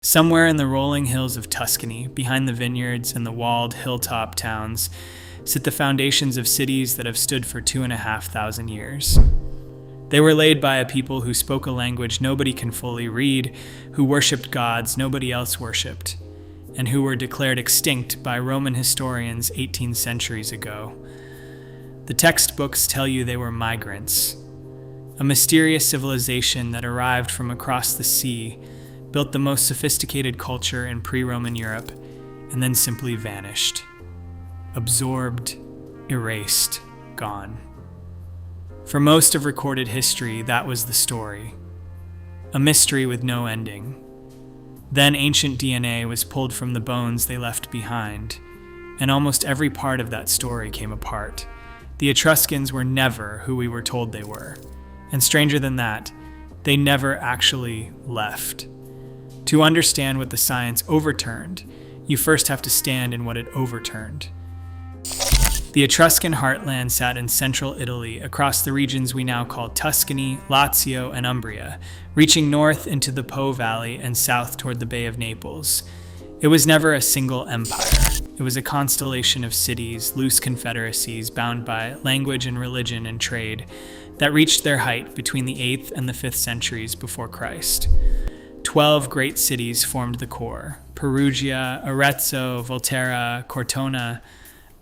Somewhere in the rolling hills of Tuscany, behind the vineyards and the walled hilltop towns, sit the foundations of cities that have stood for 2,500 years. They were laid by a people who spoke a language nobody can fully read, who worshipped gods nobody else worshipped, and who were declared extinct by Roman historians 18 centuries ago. The textbooks tell you they were migrants, a mysterious civilization that arrived from across the sea, built the most sophisticated culture in pre-Roman Europe, and then simply vanished. Absorbed, erased, gone. For most of recorded history, that was the story. A mystery with no ending. Then ancient DNA was pulled from the bones they left behind, and almost every part of that story came apart. The Etruscans were never who we were told they were. And stranger than that, they never actually left. To understand what the science overturned, you first have to stand in what it overturned. The Etruscan heartland sat in central Italy across the regions we now call Tuscany, Lazio, and Umbria, reaching north into the Po Valley and south toward the Bay of Naples. It was never a single empire. It was a constellation of cities, loose confederacies bound by language and religion and trade that reached their height between the 8th and the 5th centuries before Christ. 12 great cities formed the core: Perugia, Arezzo, Volterra, Cortona.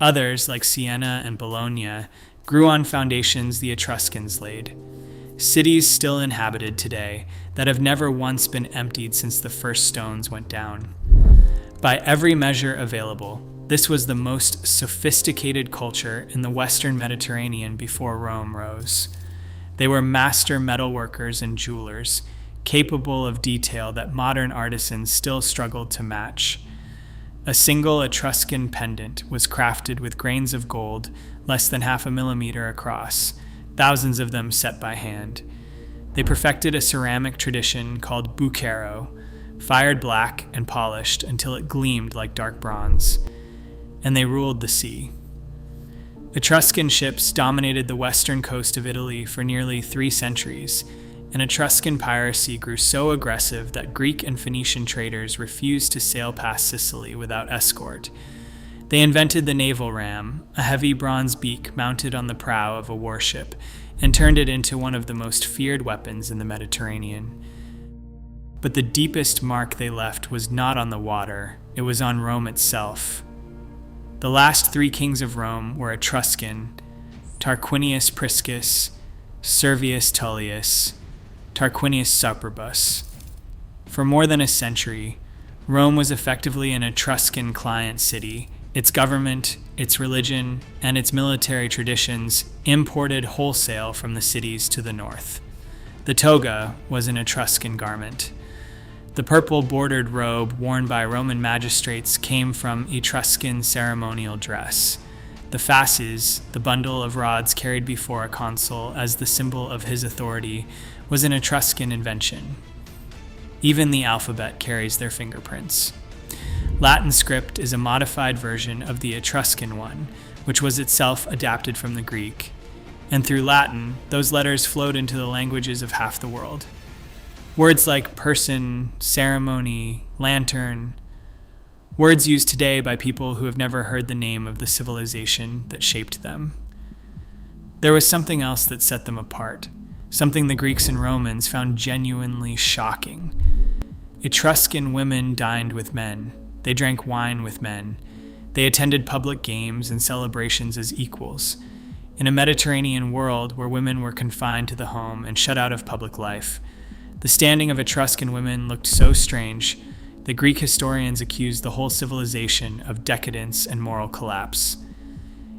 Others, like Siena and Bologna, grew on foundations the Etruscans laid. Cities still inhabited today that have never once been emptied since the first stones went down. By every measure available, this was the most sophisticated culture in the Western Mediterranean before Rome rose. They were master metalworkers and jewelers, capable of detail that modern artisans still struggled to match. A single Etruscan pendant was crafted with grains of gold less than 0.5 millimeter across, thousands of them set by hand. They perfected a ceramic tradition called bucero, fired black and polished until it gleamed like dark bronze. And they ruled the sea. Etruscan ships dominated the western coast of Italy for nearly 3 centuries, and Etruscan piracy grew so aggressive that Greek and Phoenician traders refused to sail past Sicily without escort. They invented the naval ram, a heavy bronze beak mounted on the prow of a warship, and turned it into one of the most feared weapons in the Mediterranean. But the deepest mark they left was not on the water, it was on Rome itself. The last 3 kings of Rome were Etruscan: Tarquinius Priscus, Servius Tullius, Tarquinius Superbus. For more than a century, Rome was effectively an Etruscan client city. Its government, its religion, and its military traditions imported wholesale from the cities to the north. The toga was an Etruscan garment. The purple-bordered robe worn by Roman magistrates came from Etruscan ceremonial dress. The fasces, the bundle of rods carried before a consul as the symbol of his authority, was an Etruscan invention. Even the alphabet carries their fingerprints. Latin script is a modified version of the Etruscan one, which was itself adapted from the Greek. And through Latin, those letters flowed into the languages of half the world. Words like person, ceremony, lantern, words used today by people who have never heard the name of the civilization that shaped them. There was something else that set them apart, something the Greeks and Romans found genuinely shocking. Etruscan women dined with men. They drank wine with men. They attended public games and celebrations as equals. In a Mediterranean world where women were confined to the home and shut out of public life, the standing of Etruscan women looked so strange that Greek historians accused the whole civilization of decadence and moral collapse.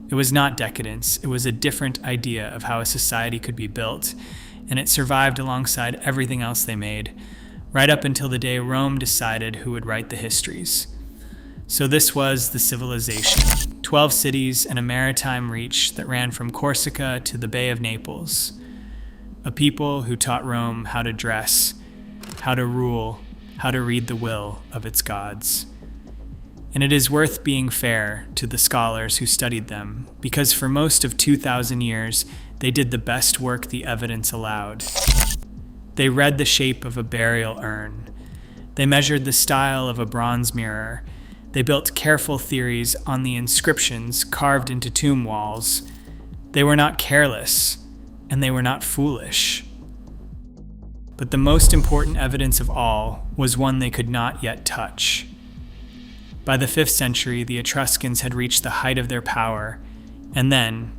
It was not decadence, it was a different idea of how a society could be built, and it survived alongside everything else they made, right up until the day Rome decided who would write the histories. So this was the civilization: 12 cities and a maritime reach that ran from Corsica to the Bay of Naples. A people who taught Rome how to dress, how to rule, how to read the will of its gods. And it is worth being fair to the scholars who studied them, because for most of 2,000 years, they did the best work the evidence allowed. They read the shape of a burial urn, They measured the style of a bronze mirror. They built careful theories on the inscriptions carved into tomb walls. They were not careless, and they were not foolish. But the most important evidence of all was one they could not yet touch. By the 5th century, the Etruscans had reached the height of their power, and then,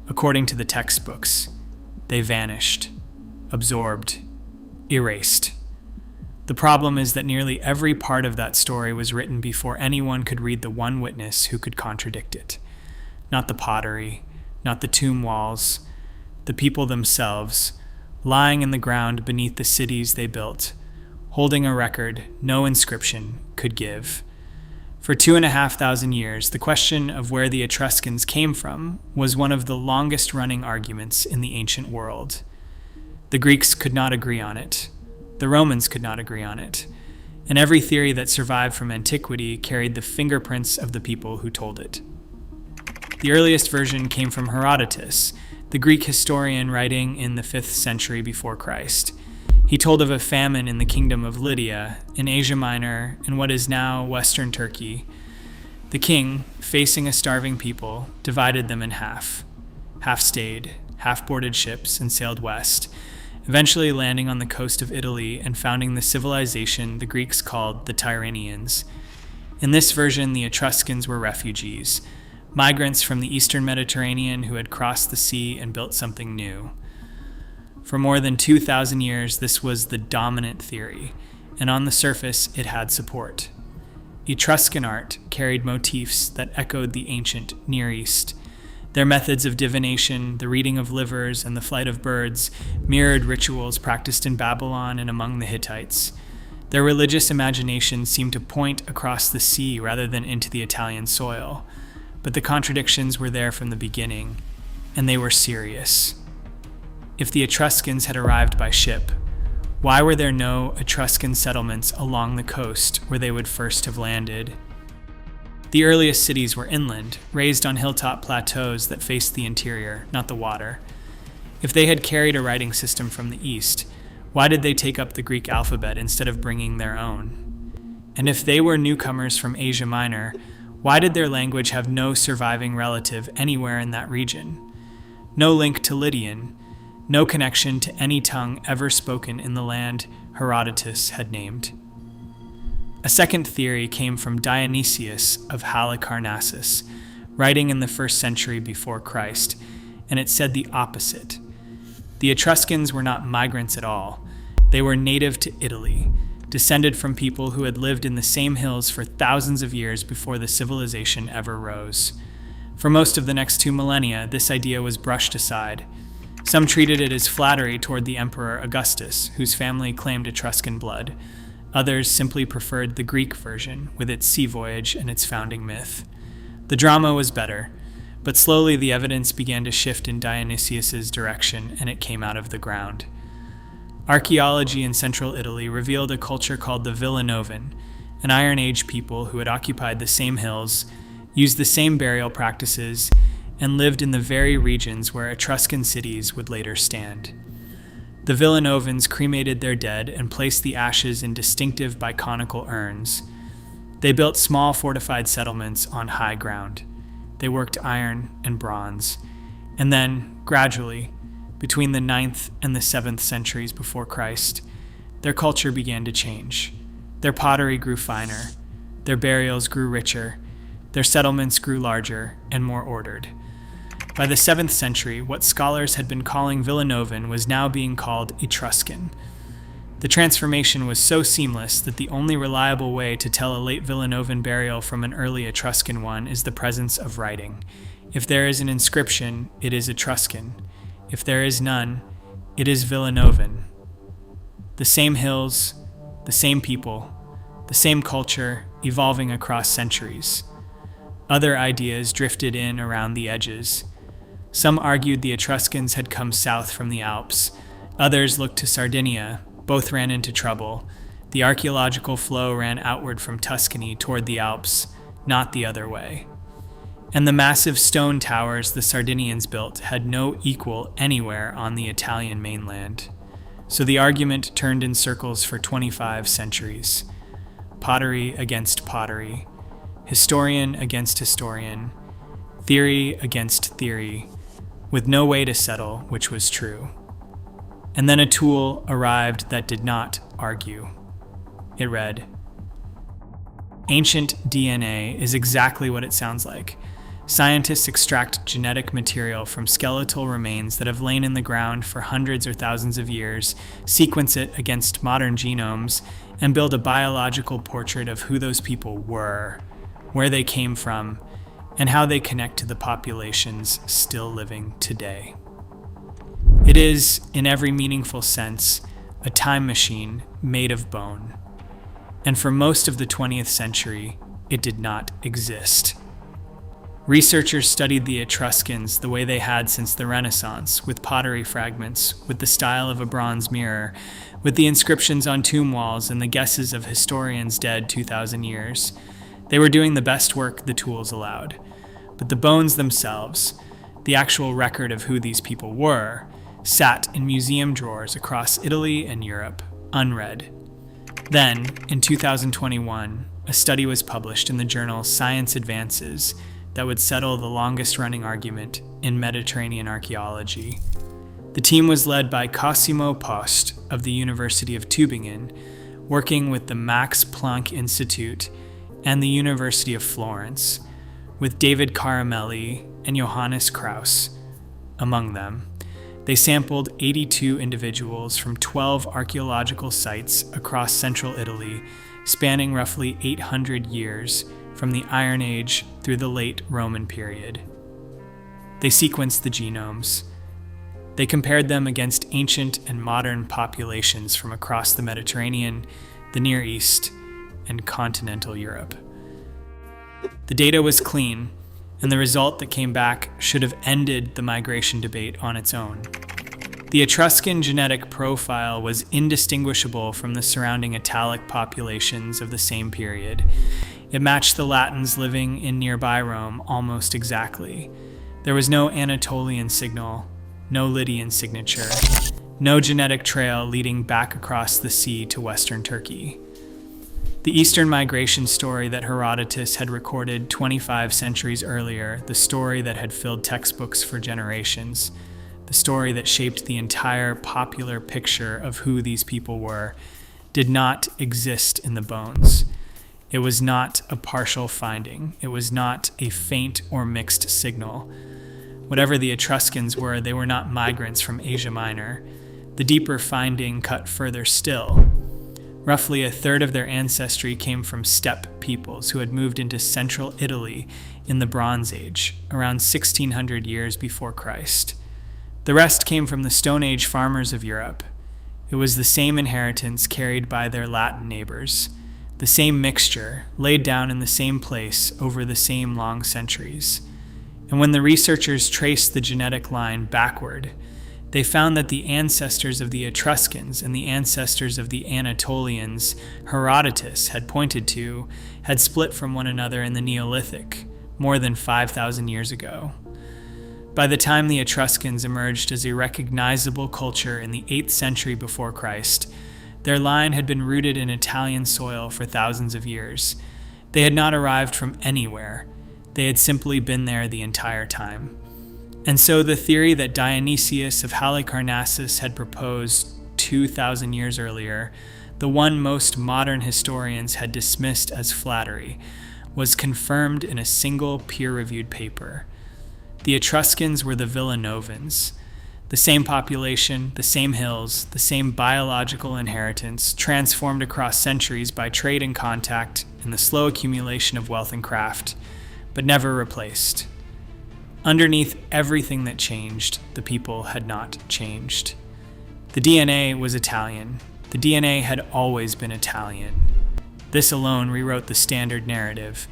according to the textbooks, they vanished, absorbed, erased. The problem is that nearly every part of that story was written before anyone could read the one witness who could contradict it. Not the pottery, not the tomb walls, the people themselves, lying in the ground beneath the cities they built, holding a record no inscription could give. For 2,500 years, the question of where the Etruscans came from was one of the longest-running arguments in the ancient world. The Greeks could not agree on it. The Romans could not agree on it. And every theory that survived from antiquity carried the fingerprints of the people who told it. The earliest version came from Herodotus, the Greek historian writing in the 5th century before Christ. He told of a famine in the kingdom of Lydia, in Asia Minor, in what is now Western Turkey. The king, facing a starving people, divided them in half. Half stayed, half boarded ships and sailed west, eventually landing on the coast of Italy and founding the civilization the Greeks called the Tyrrhenians. In this version, the Etruscans were refugees, migrants from the eastern Mediterranean who had crossed the sea and built something new. For more than 2,000 years, this was the dominant theory, and on the surface, it had support. Etruscan art carried motifs that echoed the ancient Near East. Their methods of divination, the reading of livers, and the flight of birds mirrored rituals practiced in Babylon and among the Hittites. Their religious imagination seemed to point across the sea rather than into the Italian soil. But the contradictions were there from the beginning, and they were serious. If the Etruscans had arrived by ship, why were there no Etruscan settlements along the coast where they would first have landed? The earliest cities were inland, raised on hilltop plateaus that faced the interior, not the water. If they had carried a writing system from the east, why did they take up the Greek alphabet instead of bringing their own? And if they were newcomers from Asia Minor, why did their language have no surviving relative anywhere in that region? No link to Lydian, no connection to any tongue ever spoken in the land Herodotus had named. A second theory came from Dionysius of Halicarnassus, writing in the 1st century before Christ, and it said the opposite. The Etruscans were not migrants at all. They were native to Italy, descended from people who had lived in the same hills for thousands of years before the civilization ever rose. For most of the next 2 millennia, this idea was brushed aside. Some treated it as flattery toward the Emperor Augustus, whose family claimed Etruscan blood. Others simply preferred the Greek version, with its sea voyage and its founding myth. The drama was better, but slowly the evidence began to shift in Dionysius's direction, and it came out of the ground. Archaeology in central Italy revealed a culture called the Villanovan, an Iron Age people who had occupied the same hills, used the same burial practices, and lived in the very regions where Etruscan cities would later stand. The Villanovans cremated their dead and placed the ashes in distinctive biconical urns. They built small fortified settlements on high ground. They worked iron and bronze. And then, gradually, between the 9th and the 7th centuries before Christ, their culture began to change. Their pottery grew finer. Their burials grew richer. Their settlements grew larger and more ordered. By the 7th century, what scholars had been calling Villanovan was now being called Etruscan. The transformation was so seamless that the only reliable way to tell a late Villanovan burial from an early Etruscan one is the presence of writing. If there is an inscription, it is Etruscan. If there is none, it is Villanovan. The same hills, the same people, the same culture, evolving across centuries. Other ideas drifted in around the edges. Some argued the Etruscans had come south from the Alps. Others looked to Sardinia. Both ran into trouble. The archaeological flow ran outward from Tuscany toward the Alps, not the other way. And the massive stone towers the Sardinians built had no equal anywhere on the Italian mainland. So the argument turned in circles for 25 centuries. pottery against pottery, historian against historian, theory against theory, with no way to settle which was true. And then a tool arrived that did not argue. It read, "Ancient DNA is exactly what it sounds like. Scientists extract genetic material from skeletal remains that have lain in the ground for hundreds or thousands of years, sequence it against modern genomes, and build a biological portrait of who those people were, where they came from, and how they connect to the populations still living today." It is, in every meaningful sense, a time machine made of bone. And for most of the 20th century, it did not exist. Researchers studied the Etruscans the way they had since the Renaissance, with pottery fragments, with the style of a bronze mirror, with the inscriptions on tomb walls and the guesses of historians dead 2,000 years. They were doing the best work the tools allowed. But the bones themselves, the actual record of who these people were, sat in museum drawers across Italy and Europe, unread. Then, in 2021, a study was published in the journal Science Advances that would settle the longest-running argument in Mediterranean archaeology. The team was led by Cosimo Posth of the University of Tübingen, working with the Max Planck Institute and the University of Florence, with David Caramelli and Johannes Kraus among them. They sampled 82 individuals from 12 archaeological sites across central Italy, spanning roughly 800 years from the Iron Age through the late Roman period. They sequenced the genomes. They compared them against ancient and modern populations from across the Mediterranean, the Near East, and continental Europe. The data was clean, and the result that came back should have ended the migration debate on its own. The Etruscan genetic profile was indistinguishable from the surrounding Italic populations of the same period. It matched the Latins living in nearby Rome almost exactly. There was no Anatolian signal, no Lydian signature, no genetic trail leading back across the sea to western Turkey. The Eastern migration story that Herodotus had recorded 25 centuries earlier, the story that had filled textbooks for generations, the story that shaped the entire popular picture of who these people were, did not exist in the bones. It was not a partial finding. It was not a faint or mixed signal. Whatever the Etruscans were, they were not migrants from Asia Minor. The deeper finding cut further still. Roughly a third of their ancestry came from steppe peoples who had moved into central Italy in the Bronze Age, around 1600 years before Christ. The rest came from the Stone Age farmers of Europe. It was the same inheritance carried by their Latin neighbors, the same mixture laid down in the same place over the same long centuries. And when the researchers traced the genetic line backward, they found that the ancestors of the Etruscans and the ancestors of the Anatolians Herodotus had pointed to had split from one another in the Neolithic, more than 5,000 years ago. By the time the Etruscans emerged as a recognizable culture in the 8th century before Christ, their line had been rooted in Italian soil for thousands of years. They had not arrived from anywhere. They had simply been there the entire time. And so the theory that Dionysius of Halicarnassus had proposed 2,000 years earlier, the one most modern historians had dismissed as flattery, was confirmed in a single peer-reviewed paper. The Etruscans were the Villanovans, the same population, the same hills, the same biological inheritance, transformed across centuries by trade and contact and the slow accumulation of wealth and craft, but never replaced. Underneath everything that changed, the people had not changed. The DNA was Italian. The DNA had always been Italian. This alone rewrote the standard narrative,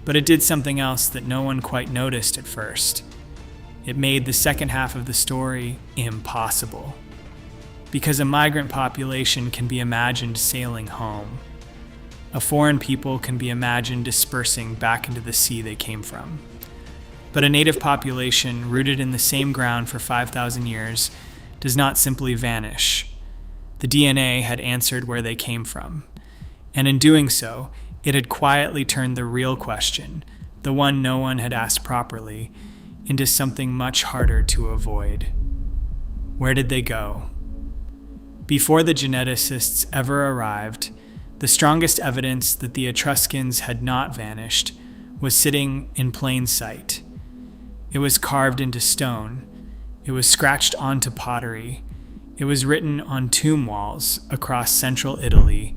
but it did something else that no one quite noticed at first. It made the second half of the story impossible. Because a migrant population can be imagined sailing home. A foreign people can be imagined dispersing back into the sea they came from. But a native population rooted in the same ground for 5,000 years does not simply vanish. The DNA had answered where they came from. And in doing so, it had quietly turned the real question, the one no one had asked properly, into something much harder to avoid. Where did they go? Before the geneticists ever arrived, the strongest evidence that the Etruscans had not vanished was sitting in plain sight. It was carved into stone. It was scratched onto pottery. It was written on tomb walls across central Italy,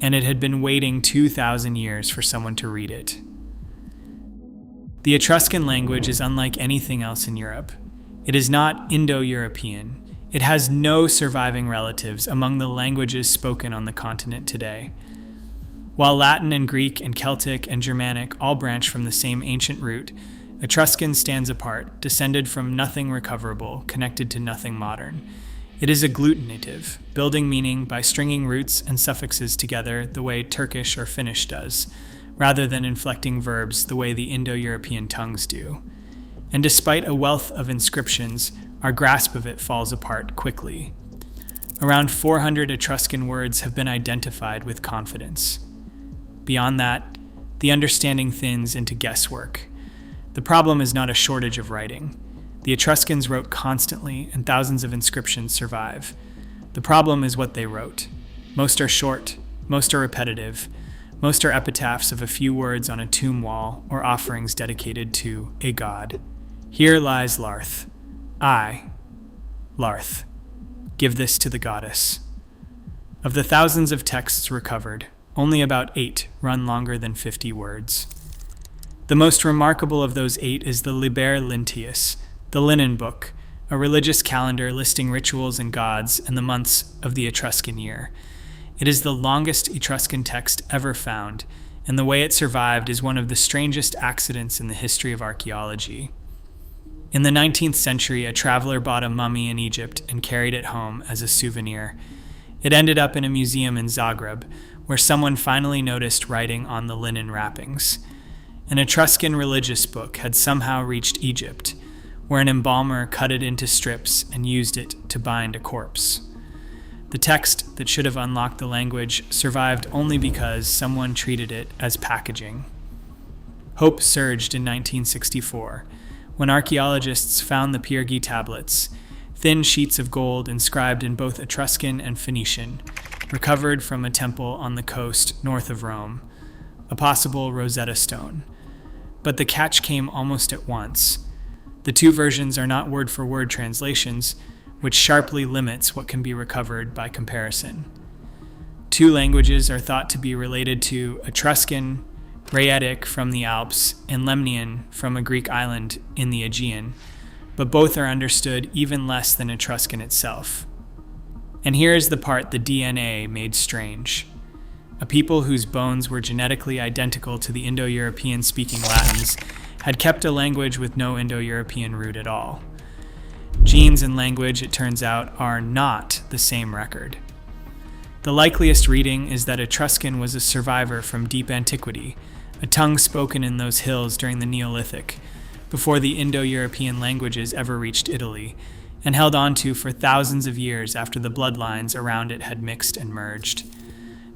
and it had been waiting 2,000 years for someone to read it. The Etruscan language is unlike anything else in Europe. It is not Indo-European. It has no surviving relatives among the languages spoken on the continent today. While Latin and Greek and Celtic and Germanic all branch from the same ancient root, Etruscan stands apart, descended from nothing recoverable, connected to nothing modern. It is agglutinative, building meaning by stringing roots and suffixes together the way Turkish or Finnish does, rather than inflecting verbs the way the Indo-European tongues do. And despite a wealth of inscriptions, our grasp of it falls apart quickly. Around 400 Etruscan words have been identified with confidence. Beyond that, the understanding thins into guesswork. The problem is not a shortage of writing. The Etruscans wrote constantly, and thousands of inscriptions survive. The problem is what they wrote. Most are short, most are repetitive, most are epitaphs of a few words on a tomb wall or offerings dedicated to a god. Here lies Larth. I, Larth, give this to the goddess. Of the thousands of texts recovered, only about 8 run longer than 50 words. The most remarkable of those 8 is the Liber Linteus, the Linen Book, a religious calendar listing rituals and gods and the months of the Etruscan year. It is the longest Etruscan text ever found, and the way it survived is one of the strangest accidents in the history of archaeology. In the 19th century, a traveler bought a mummy in Egypt and carried it home as a souvenir. It ended up in a museum in Zagreb, where someone finally noticed writing on the linen wrappings. An Etruscan religious book had somehow reached Egypt, where an embalmer cut it into strips and used it to bind a corpse. The text that should have unlocked the language survived only because someone treated it as packaging. Hope surged in 1964, when archaeologists found the Perugia tablets, thin sheets of gold inscribed in both Etruscan and Phoenician, recovered from a temple on the coast north of Rome, a possible Rosetta Stone. But the catch came almost at once. The two versions are not word-for-word translations, which sharply limits what can be recovered by comparison. Two languages are thought to be related to Etruscan, Raetic from the Alps, and Lemnian from a Greek island in the Aegean, but both are understood even less than Etruscan itself. And here is the part the DNA made strange. A people whose bones were genetically identical to the Indo-European speaking Latins had kept a language with no Indo-European root at all. Genes and language, it turns out, are not the same record. The likeliest reading is that Etruscan was a survivor from deep antiquity, a tongue spoken in those hills during the Neolithic, before the Indo-European languages ever reached Italy, and held on to for thousands of years after the bloodlines around it had mixed and merged.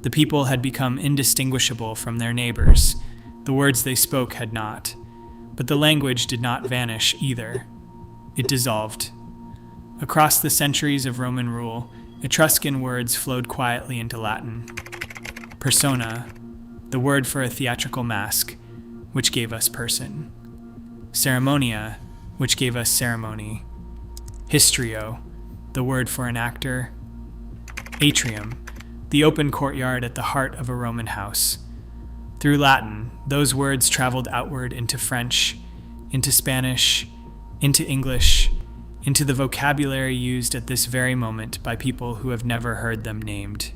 The people had become indistinguishable from their neighbors. The words they spoke had not. But the language did not vanish either. It dissolved. Across the centuries of Roman rule, Etruscan words flowed quietly into Latin. Persona, the word for a theatrical mask, which gave us person. Ceremonia, which gave us ceremony. Histrio, the word for an actor. Atrium, the open courtyard at the heart of a Roman house. Through Latin, those words traveled outward into French, into Spanish, into English, into the vocabulary used at this very moment by people who have never heard them named.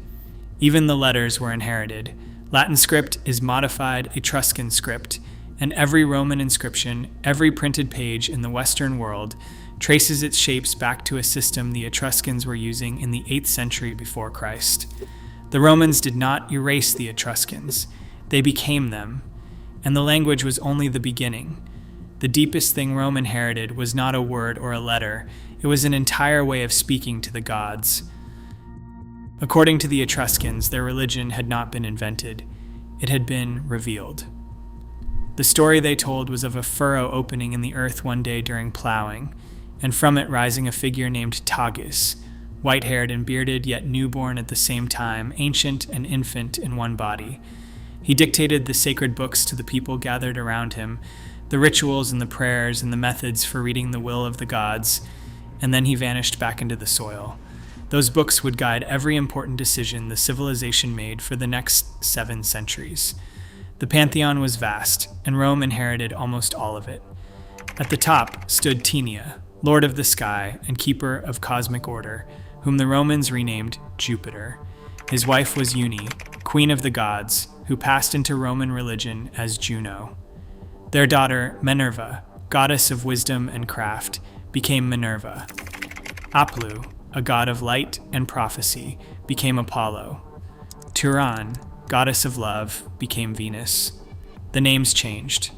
Even the letters were inherited. Latin script is modified Etruscan script, and every Roman inscription, every printed page in the Western world, traces its shapes back to a system the Etruscans were using in the 8th century before Christ. The Romans did not erase the Etruscans. They became them, and the language was only the beginning. The deepest thing Rome inherited was not a word or a letter. It was an entire way of speaking to the gods. According to the Etruscans, their religion had not been invented, it had been revealed. The story they told was of a furrow opening in the earth one day during plowing, and from it rising a figure named Tagus, white-haired and bearded, yet newborn at the same time, ancient and infant in one body. He dictated the sacred books to the people gathered around him, the rituals and the prayers and the methods for reading the will of the gods, and then he vanished back into the soil. Those books would guide every important decision the civilization made for the next 7 centuries. The pantheon was vast, and Rome inherited almost all of it. At the top stood Tenia, lord of the sky and keeper of cosmic order, whom the Romans renamed Jupiter. His wife was Uni, queen of the gods, who passed into Roman religion as Juno. Their daughter, Minerva, goddess of wisdom and craft, became Minerva. Aplu, a god of light and prophecy, became Apollo. Turan, goddess of love, became Venus. The names changed.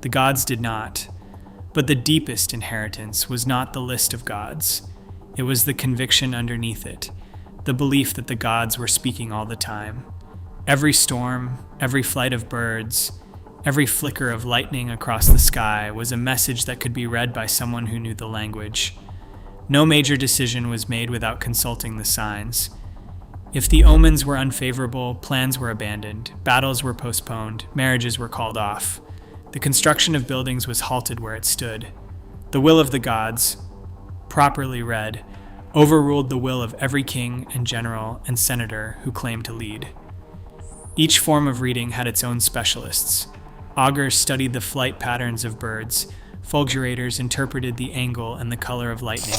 The gods did not. But the deepest inheritance was not the list of gods. It was the conviction underneath it, the belief that the gods were speaking all the time. Every storm, every flight of birds, every flicker of lightning across the sky was a message that could be read by someone who knew the language. No major decision was made without consulting the signs. If the omens were unfavorable, plans were abandoned, battles were postponed, marriages were called off. The construction of buildings was halted where it stood. The will of the gods, properly read, overruled the will of every king and general and senator who claimed to lead. Each form of reading had its own specialists. Augurs studied the flight patterns of birds, fulgurators interpreted the angle and the color of lightning,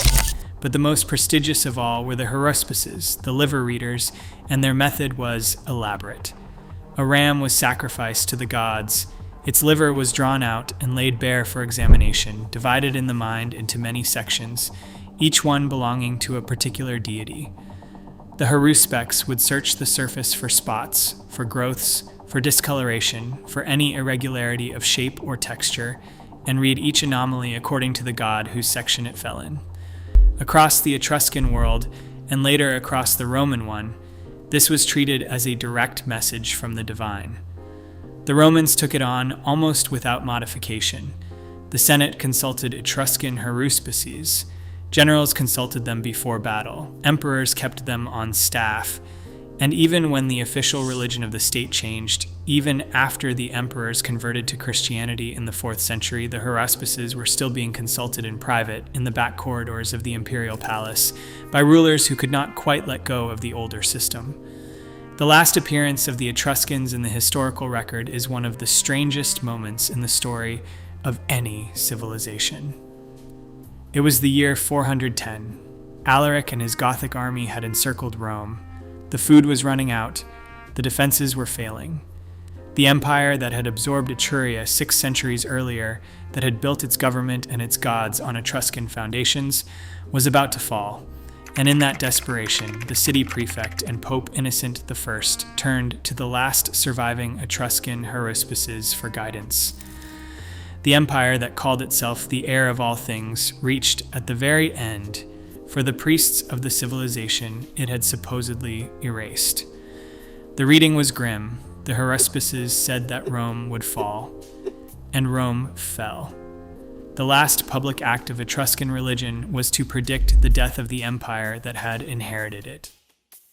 but the most prestigious of all were the haruspices, the liver readers, and their method was elaborate. A ram was sacrificed to the gods. Its liver was drawn out and laid bare for examination, divided in the mind into many sections, each one belonging to a particular deity. The haruspics would search the surface for spots, for growths, for discoloration, for any irregularity of shape or texture, and read each anomaly according to the god whose section it fell in. Across the Etruscan world, and later across the Roman one, this was treated as a direct message from the divine. The Romans took it on almost without modification. The Senate consulted Etruscan haruspices. Generals consulted them before battle. Emperors kept them on staff. And even when the official religion of the state changed, even after the emperors converted to Christianity in the 4th century, the haruspices were still being consulted in private in the back corridors of the imperial palace by rulers who could not quite let go of the older system. The last appearance of the Etruscans in the historical record is one of the strangest moments in the story of any civilization. It was the year 410. Alaric and his Gothic army had encircled Rome. The food was running out. The defenses were failing. The empire that had absorbed Etruria 6 centuries earlier, that had built its government and its gods on Etruscan foundations, was about to fall. And in that desperation, the city prefect and Pope Innocent I turned to the last surviving Etruscan haruspices for guidance. The empire that called itself the heir of all things reached at the very end for the priests of the civilization it had supposedly erased. The reading was grim. The haruspices said that Rome would fall, and Rome fell. The last public act of Etruscan religion was to predict the death of the empire that had inherited it.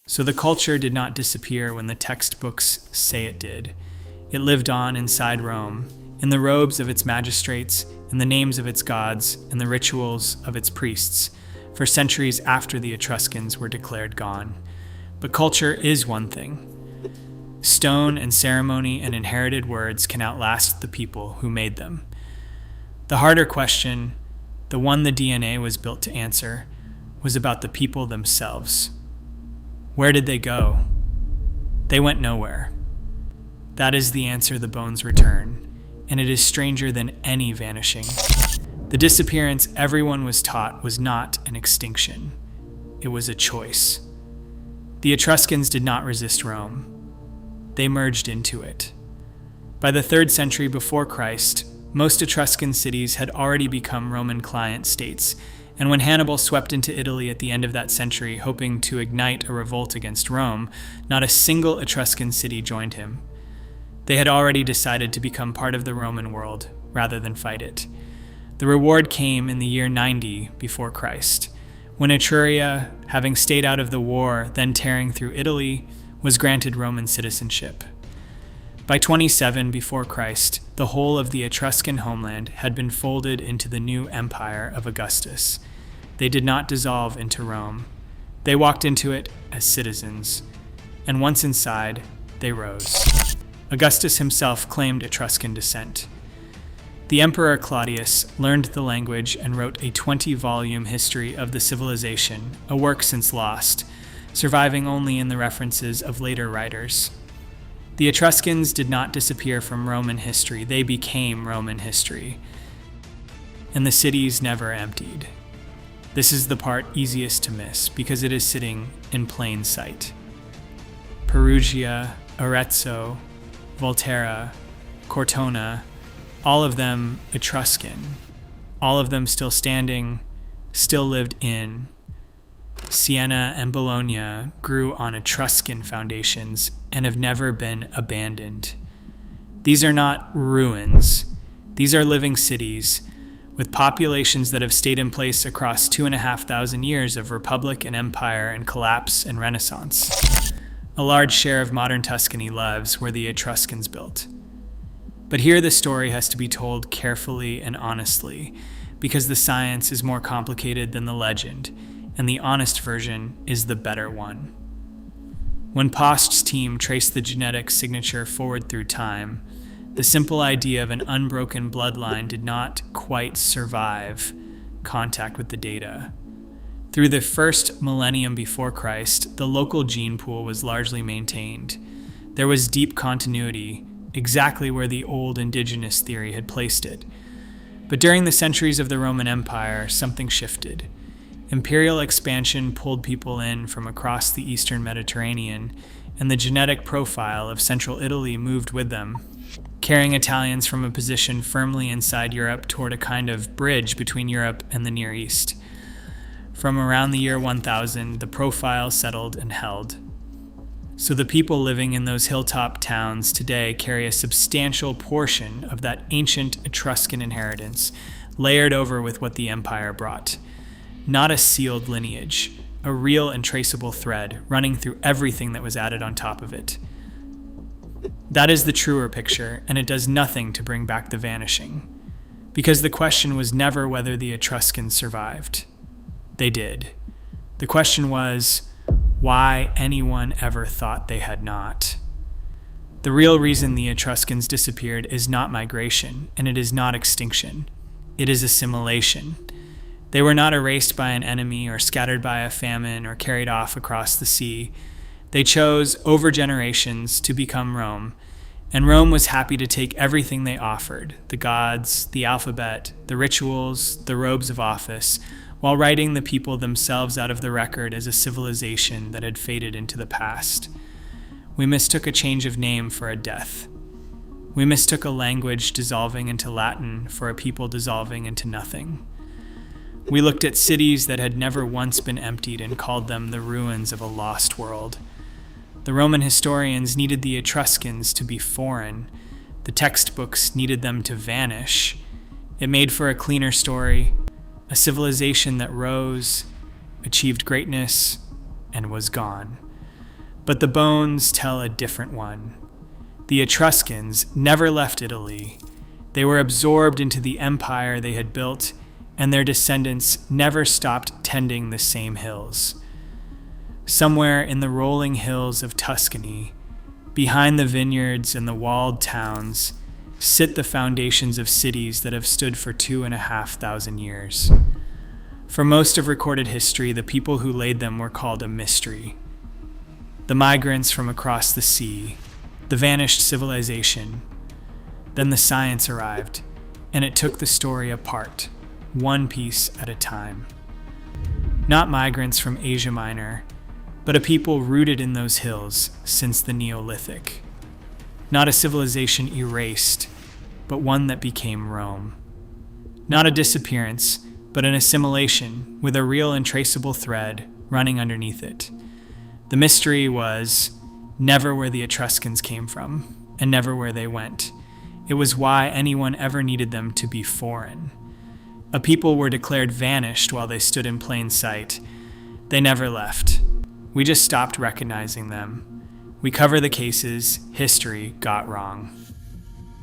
So the culture did not disappear when the textbooks say it did. It lived on inside Rome, in the robes of its magistrates, in the names of its gods, and the rituals of its priests, for centuries after the Etruscans were declared gone. But culture is one thing. Stone and ceremony and inherited words can outlast the people who made them. The harder question, the one the DNA was built to answer, was about the people themselves. Where did they go? They went nowhere. That is the answer the bones return, and it is stranger than any vanishing. The disappearance everyone was taught was not an extinction. It was a choice. The Etruscans did not resist Rome. They merged into it. By the 3rd century before Christ, most Etruscan cities had already become Roman client states, And when Hannibal swept into Italy at the end of that century, hoping to ignite a revolt against Rome, not a single Etruscan city joined him. They had already decided to become part of the Roman world rather than fight it. The reward came in the year 90 before Christ, when Etruria, having stayed out of the war, then tearing through Italy, was granted Roman citizenship. By 27 before Christ, the whole of the Etruscan homeland had been folded into the new empire of Augustus. They did not dissolve into Rome. They walked into it as citizens, and once inside, they rose. Augustus himself claimed Etruscan descent. The Emperor Claudius learned the language and wrote a 20-volume history of the civilization, a work since lost, surviving only in the references of later writers. The Etruscans did not disappear from Roman history, they became Roman history. And the cities never emptied. This is the part easiest to miss because it is sitting in plain sight. Perugia, Arezzo, Volterra, Cortona, all of them Etruscan, all of them still standing, still lived in. Siena and Bologna grew on Etruscan foundations and have never been abandoned. These are not ruins. These are living cities with populations that have stayed in place across 2,500 years of republic and empire and collapse and renaissance. A large share of modern Tuscany lives where the Etruscans built. But here the story has to be told carefully and honestly, because the science is more complicated than the legend, and the honest version is the better one. When Posth's team traced the genetic signature forward through time, the simple idea of an unbroken bloodline did not quite survive contact with the data. Through the first millennium before Christ, the local gene pool was largely maintained. There was deep continuity, exactly where the old indigenous theory had placed it. But during the centuries of the Roman Empire, something shifted. Imperial expansion pulled people in from across the eastern Mediterranean, and the genetic profile of central Italy moved with them, carrying Italians from a position firmly inside Europe toward a kind of bridge between Europe and the Near East. From around the year 1000, the profile settled and held. So the people living in those hilltop towns today carry a substantial portion of that ancient Etruscan inheritance, layered over with what the empire brought. Not a sealed lineage, a real and traceable thread running through everything that was added on top of it. That is the truer picture, and it does nothing to bring back the vanishing. Because the question was never whether the Etruscans survived. They did. The question was why anyone ever thought they had not. The real reason the Etruscans disappeared is not migration, and it is not extinction. It is assimilation. They were not erased by an enemy or scattered by a famine or carried off across the sea. They chose, over generations, to become Rome, and Rome was happy to take everything they offered, the gods, the alphabet, the rituals, the robes of office, while writing the people themselves out of the record as a civilization that had faded into the past. We mistook a change of name for a death. We mistook a language dissolving into Latin for a people dissolving into nothing. We looked at cities that had never once been emptied and called them the ruins of a lost world. The Roman historians needed the Etruscans to be foreign. The textbooks needed them to vanish. It made for a cleaner story, a civilization that rose, achieved greatness, and was gone. But the bones tell a different one. The Etruscans never left Italy. They were absorbed into the empire they had built, and their descendants never stopped tending the same hills. Somewhere in the rolling hills of Tuscany, behind the vineyards and the walled towns, sit the foundations of cities that have stood for 2,500 years. For most of recorded history, the people who laid them were called a mystery. The migrants from across the sea, the vanished civilization. Then the science arrived, and it took the story apart, one piece at a time. Not migrants from Asia Minor, but a people rooted in those hills since the Neolithic. Not a civilization erased, but one that became Rome. Not a disappearance, but an assimilation with a real and traceable thread running underneath it. The mystery was never where the Etruscans came from, and never where they went. It was why anyone ever needed them to be foreign. A people were declared vanished while they stood in plain sight. They never left. We just stopped recognizing them. We cover the cases history got wrong.